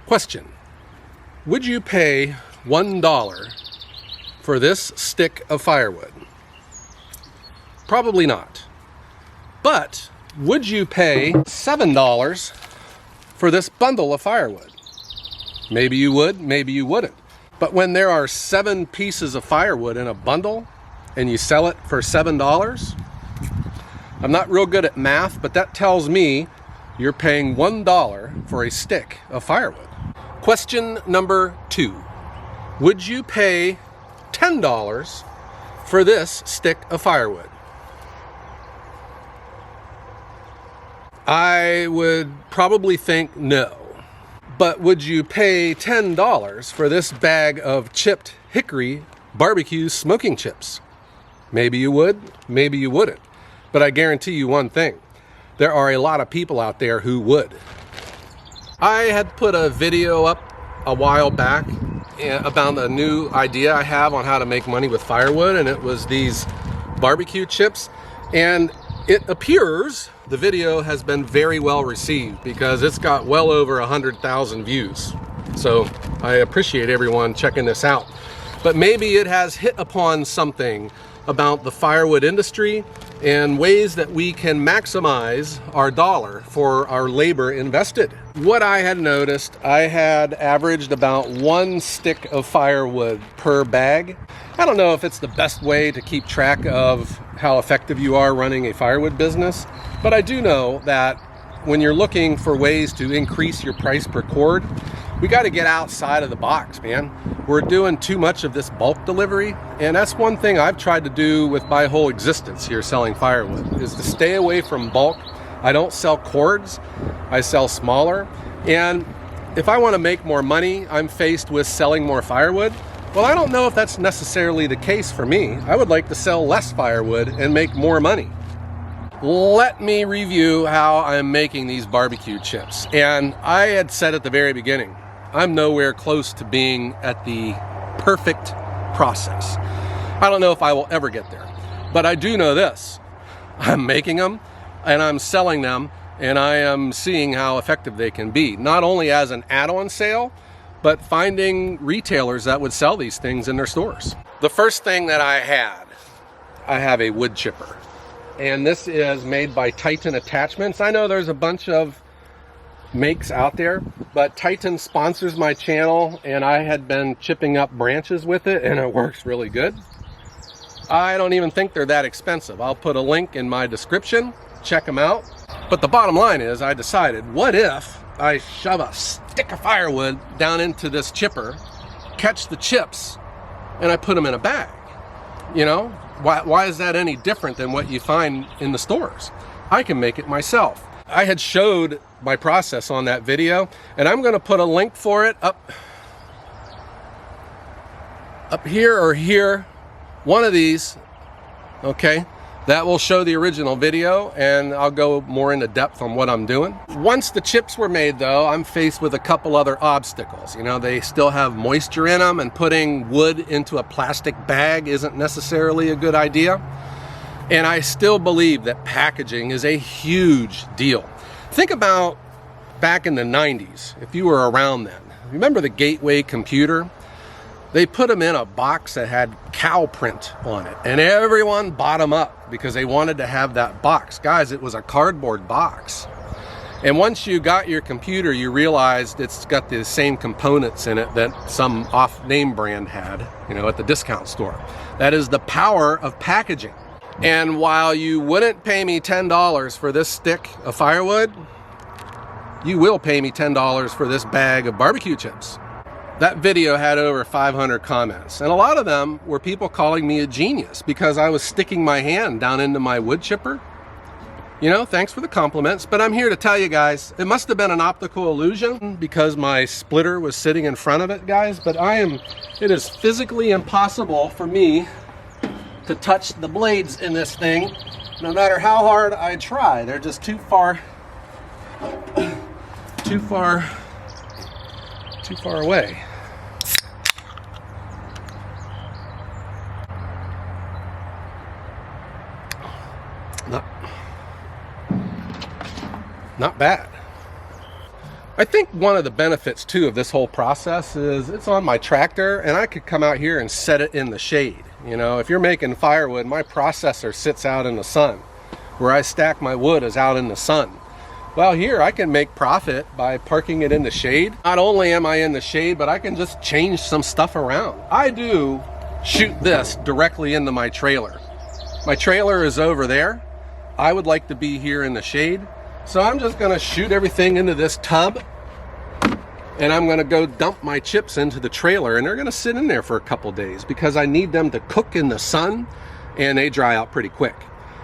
Question: would you pay $1 for this stick of firewood? Probably not. But would you pay $7 for this bundle of firewood? Maybe you would, maybe you wouldn't. But when there are 7 pieces of firewood in a bundle and you sell it for $7, I'm not real good at math, but that tells me you're paying $1 for a stick of firewood. Question number 2. Would you pay $10 for this stick of firewood? I would probably think no. But would you pay $10 for this bag of chipped hickory barbecue smoking chips? Maybe you would, maybe you wouldn't. But I guarantee you one thing. There are a lot of people out there who would. I had put a video up a while back about a new idea I have on how to make money with firewood, and it was these barbecue chips. And it appears the video has been very well received because it's got well over 100,000 views. So I appreciate everyone checking this out. But maybe it has hit upon something about the firewood industry and ways that we can maximize our dollar for our labor invested. What I had noticed, I had averaged about 1 stick of firewood per bag. I don't know if it's the best way to keep track of how effective you are running a firewood business, but I do know that when you're looking for ways to increase your price per cord, we got to get outside of the box, man. We're doing too much of this bulk delivery, and that's one thing I've tried to do with my whole existence here selling firewood, is to stay away from bulk. I don't sell cords, I sell smaller, and if I want to make more money, I'm faced with selling more firewood. Well, I don't know if that's necessarily the case for me. I would like to sell less firewood and make more money. Let me review how I'm making these barbecue chips. And I had said at the very beginning, I'm nowhere close to being at the perfect process. I don't know if I will ever get there, but I do know this. I'm making them and I'm selling them, and I am seeing how effective they can be, not only as an add-on sale, but finding retailers that would sell these things in their stores. The first thing that I have a wood chipper. And this is made by Titan Attachments. I know there's a bunch of makes out there, but Titan sponsors my channel, and I had been chipping up branches with it, and it works really good. I don't even think they're that expensive. I'll put a link in my description. Check them out. But the bottom line is, I decided, what if I shove a stick of firewood down into this chipper, catch the chips, and I put them in a bag? You know, why is that any different than what you find in the stores? I can make it myself. I had showed my process on that video, and I'm going to put a link for it up here or here, one of these, okay? That will show the original video, and I'll go more into depth on what I'm doing. Once the chips were made, though, I'm faced with a couple other obstacles. You know, they still have moisture in them, and putting wood into a plastic bag isn't necessarily a good idea. And I still believe that packaging is a huge deal. Think about back in the 90s, if you were around then. Remember the Gateway computer? They put them in a box that had cow print on it, and everyone bought them up because they wanted to have that box. Guys, it was a cardboard box. And once you got your computer, you realized it's got the same components in it that some off-name brand had, you know, at the discount store. That is the power of packaging. And while you wouldn't pay me $10 for this stick of firewood, you will pay me $10 for this bag of barbecue chips. That video had over 500 comments, and a lot of them were people calling me a genius because I was sticking my hand down into my wood chipper. You know, thanks for the compliments, but I'm here to tell you guys, it must have been an optical illusion because my splitter was sitting in front of it, guys, but it is physically impossible for me to touch the blades in this thing, no matter how hard I try. They're just too far away. Not bad. I think one of the benefits too of this whole process is it's on my tractor, and I could come out here and set it in the shade. You know, if you're making firewood, my processor sits out in the sun. Where I stack my wood is out in the sun. Well, here I can make profit by parking it in the shade. Not only am I in the shade, but I can just change some stuff around. I do shoot this directly into my trailer. My trailer is over there. I would like to be here in the shade. So I'm just gonna shoot everything into this tub, and I'm gonna go dump my chips into the trailer, and they're gonna sit in there for a couple days because I need them to cook in the sun, and they dry out pretty quick.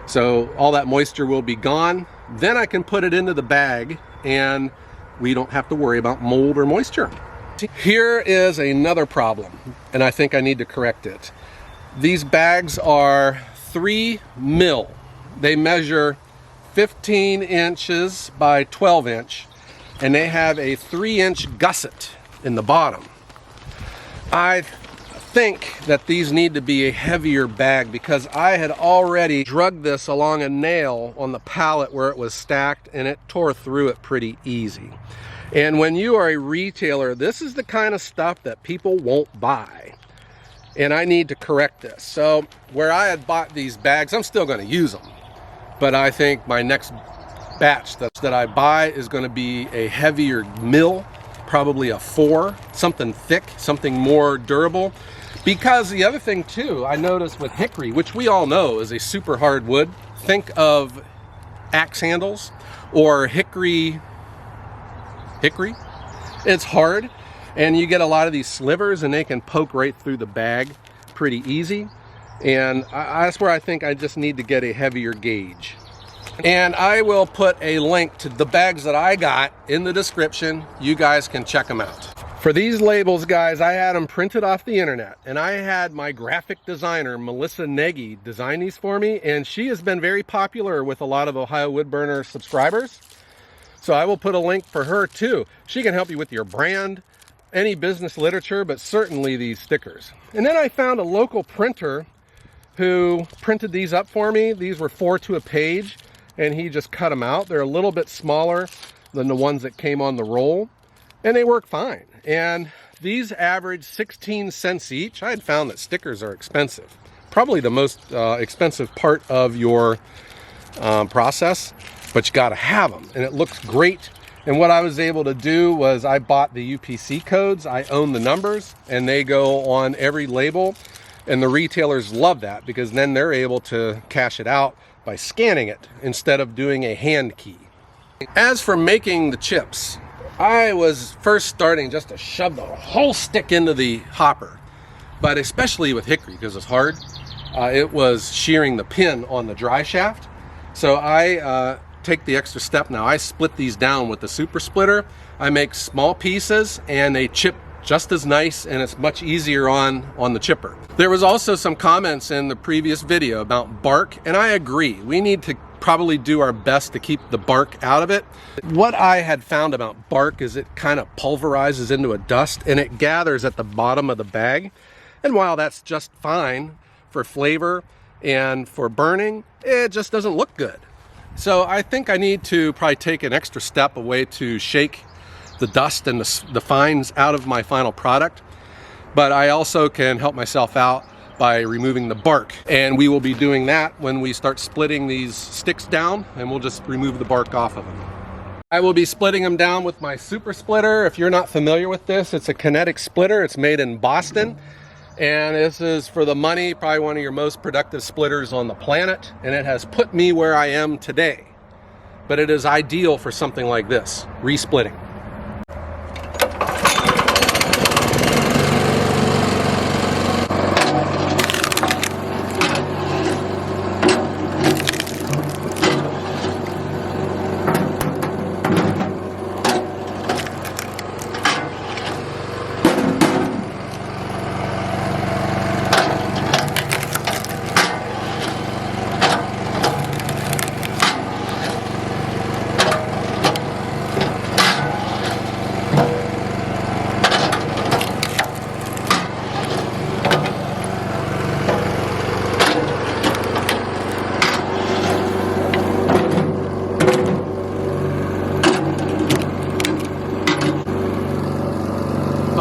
So all that moisture will be gone. Then I can put it into the bag, and we don't have to worry about mold or moisture. Here is another problem, and I think I need to correct it. These bags are 3 mil. They measure 15 inches by 12 inch, and they have a 3-inch gusset in the bottom. I think that these need to be a heavier bag because I had already drugged this along a nail on the pallet where it was stacked, and it tore through it pretty easy. And when you are a retailer, this is the kind of stuff that people won't buy. And I need to correct this. So where I had bought these bags, I'm still going to use them. But I think my next batch that I buy is going to be a heavier mill, probably a 4, something thick, something more durable. Because the other thing too, I noticed with hickory, which we all know is a super hard wood, think of axe handles or hickory. It's hard, and you get a lot of these slivers, and they can poke right through the bag pretty easy. And that's where I think I just need to get a heavier gauge. And I will put a link to the bags that I got in the description. You guys can check them out. For these labels, guys, I had them printed off the internet, and I had my graphic designer, Melissa Nagy, design these for me, and she has been very popular with a lot of Ohio Woodburner subscribers. So I will put a link for her too. She can help you with your brand, any business literature, but certainly these stickers. And then I found a local printer who printed these up for me. These were 4 to a page, and he just cut them out. They're a little bit smaller than the ones that came on the roll, and they work fine. And these average 16 cents each. I had found that stickers are expensive. Probably the most expensive part of your process, but you gotta have them, and it looks great. And what I was able to do was I bought the UPC codes. I own the numbers, and they go on every label. And the retailers love that because then they're able to cash it out by scanning it instead of doing a hand key. As for making the chips, I was first starting just to shove the whole stick into the hopper. But especially with hickory, because it's hard, it was shearing the pin on the dry shaft. So I take the extra step now. I split these down with the super splitter. I make small pieces, and they chip just as nice, and it's much easier on the chipper. There was also some comments in the previous video about bark, and I agree. We need to probably do our best to keep the bark out of it. What I had found about bark is it kind of pulverizes into a dust, and it gathers at the bottom of the bag. And while that's just fine for flavor and for burning, it just doesn't look good. So I think I need to probably take an extra step away to shake the dust and the fines out of my final product. But I also can help myself out by removing the bark. And we will be doing that when we start splitting these sticks down, and we'll just remove the bark off of them. I will be splitting them down with my super splitter. If you're not familiar with this, it's a kinetic splitter. It's made in Boston. And this is, for the money, probably one of your most productive splitters on the planet. And it has put me where I am today. But it is ideal for something like this, re-splitting.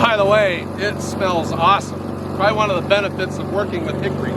By the way, it smells awesome. Probably one of the benefits of working with hickory.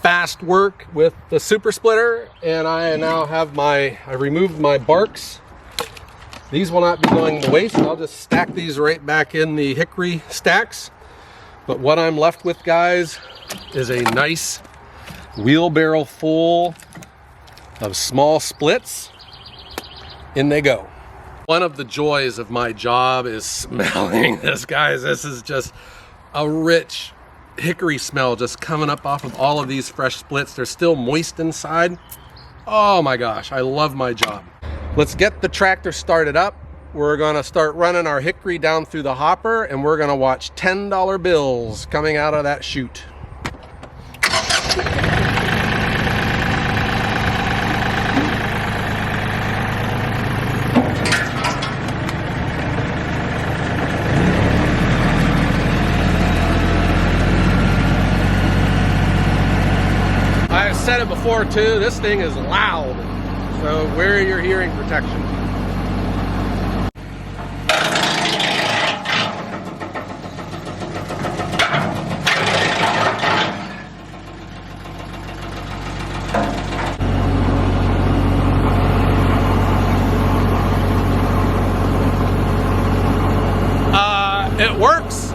Fast work with the super splitter, and I now have I removed my barks. These will not be going to waste. I'll just stack these right back in the hickory stacks. But what I'm left with, guys, is a nice wheelbarrow full of small splits. In they go. One of the joys of my job is smelling this, guys. This is just a rich hickory smell just coming up off of all of these fresh splits. They're still moist inside. Oh my gosh, I love my job. Let's get the tractor started up. We're gonna start running our hickory down through the hopper, and we're gonna watch $10 bills coming out of that chute. I've said it before too, this thing is loud, so wear your hearing protection. It works.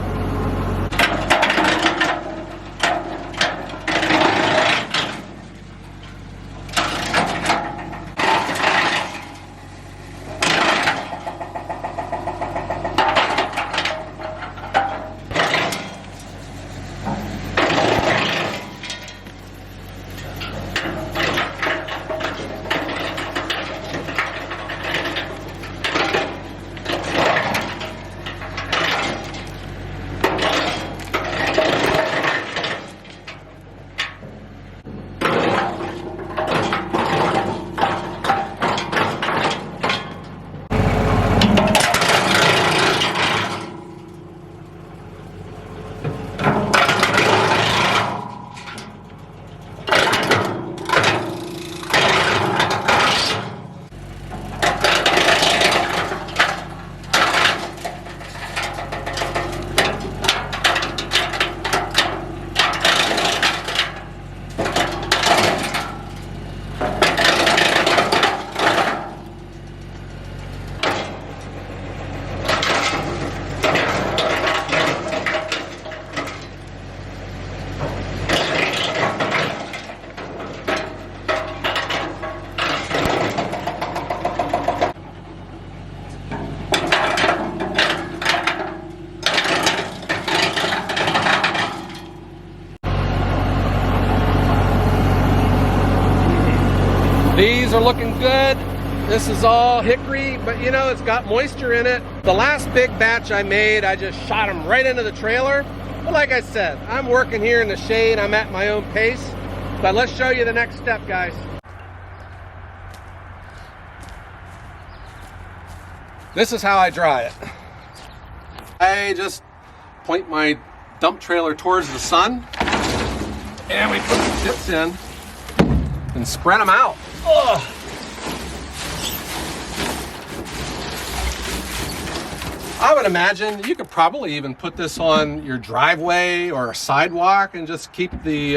These are looking good. This is all hickory, but you know, it's got moisture in it. The last big batch I made, I just shot them right into the trailer. But like I said, I'm working here in the shade. I'm at my own pace. But let's show you the next step, guys. This is how I dry it. I just point my dump trailer towards the sun, and we put the tips in and spread them out. Ugh. would imagine you could probably even put this on your driveway or a sidewalk and just keep the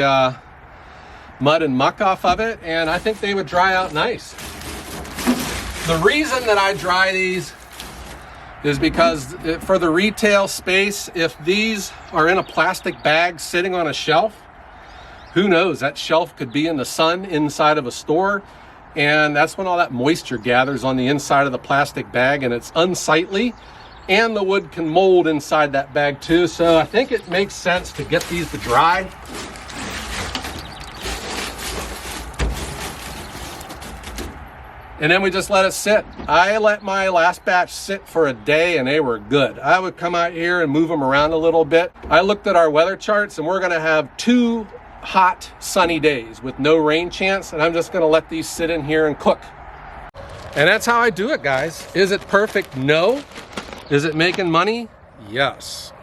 mud and muck off of it, and I think they would dry out nice. The reason that I dry these is because for the retail space, if these are in a plastic bag sitting on a shelf, who knows, that shelf could be in the sun inside of a store, and that's when all that moisture gathers on the inside of the plastic bag, and it's unsightly, and the wood can mold inside that bag too. So I think it makes sense to get these to dry. And then we just let it sit. I let my last batch sit for a day and they were good. I would come out here and move them around a little bit. I looked at our weather charts and we're gonna have 2 hot sunny days with no rain chance, and I'm just gonna let these sit in here and cook. And that's how I do it, guys. Is it perfect? No. Is it making money? Yes.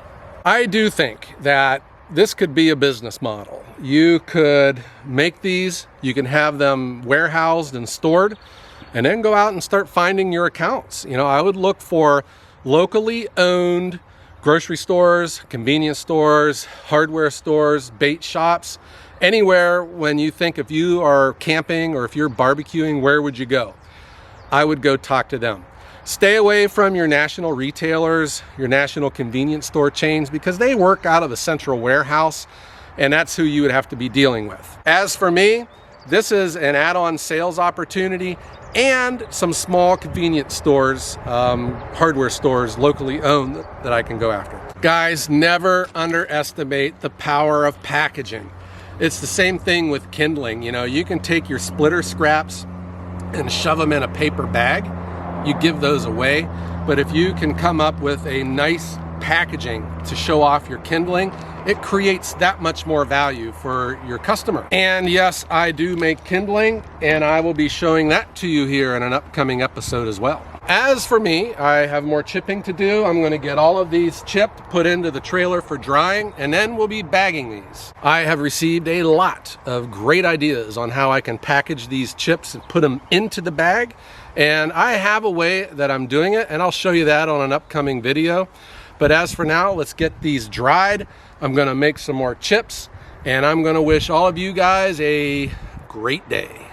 I do think that this could be a business model. You could make these, you can have them warehoused and stored, and then go out and start finding your accounts. You know, I would look for locally owned grocery stores, convenience stores, hardware stores, bait shops, anywhere. When you think if you are camping or if you're barbecuing, where would you go? I would go talk to them. Stay away from your national retailers, your national convenience store chains, because they work out of a central warehouse, and that's who you would have to be dealing with. As for me, this is an add-on sales opportunity and some small convenience stores, hardware stores, locally owned, that I can go after. Guys, never underestimate the power of packaging. It's the same thing with kindling. You know, you can take your splitter scraps and shove them in a paper bag. You give those away. But if you can come up with a nice packaging to show off your kindling, it creates that much more value for your customer. And yes, I do make kindling, and I will be showing that to you here in an upcoming episode as well. As for me, I have more chipping to do. I'm going to get all of these chipped, put into the trailer for drying, and then we'll be bagging these. I have received a lot of great ideas on how I can package these chips and put them into the bag, and I have a way that I'm doing it, and I'll show you that on an upcoming video. But as for now, let's get these dried. I'm gonna make some more chips, and I'm gonna wish all of you guys a great day.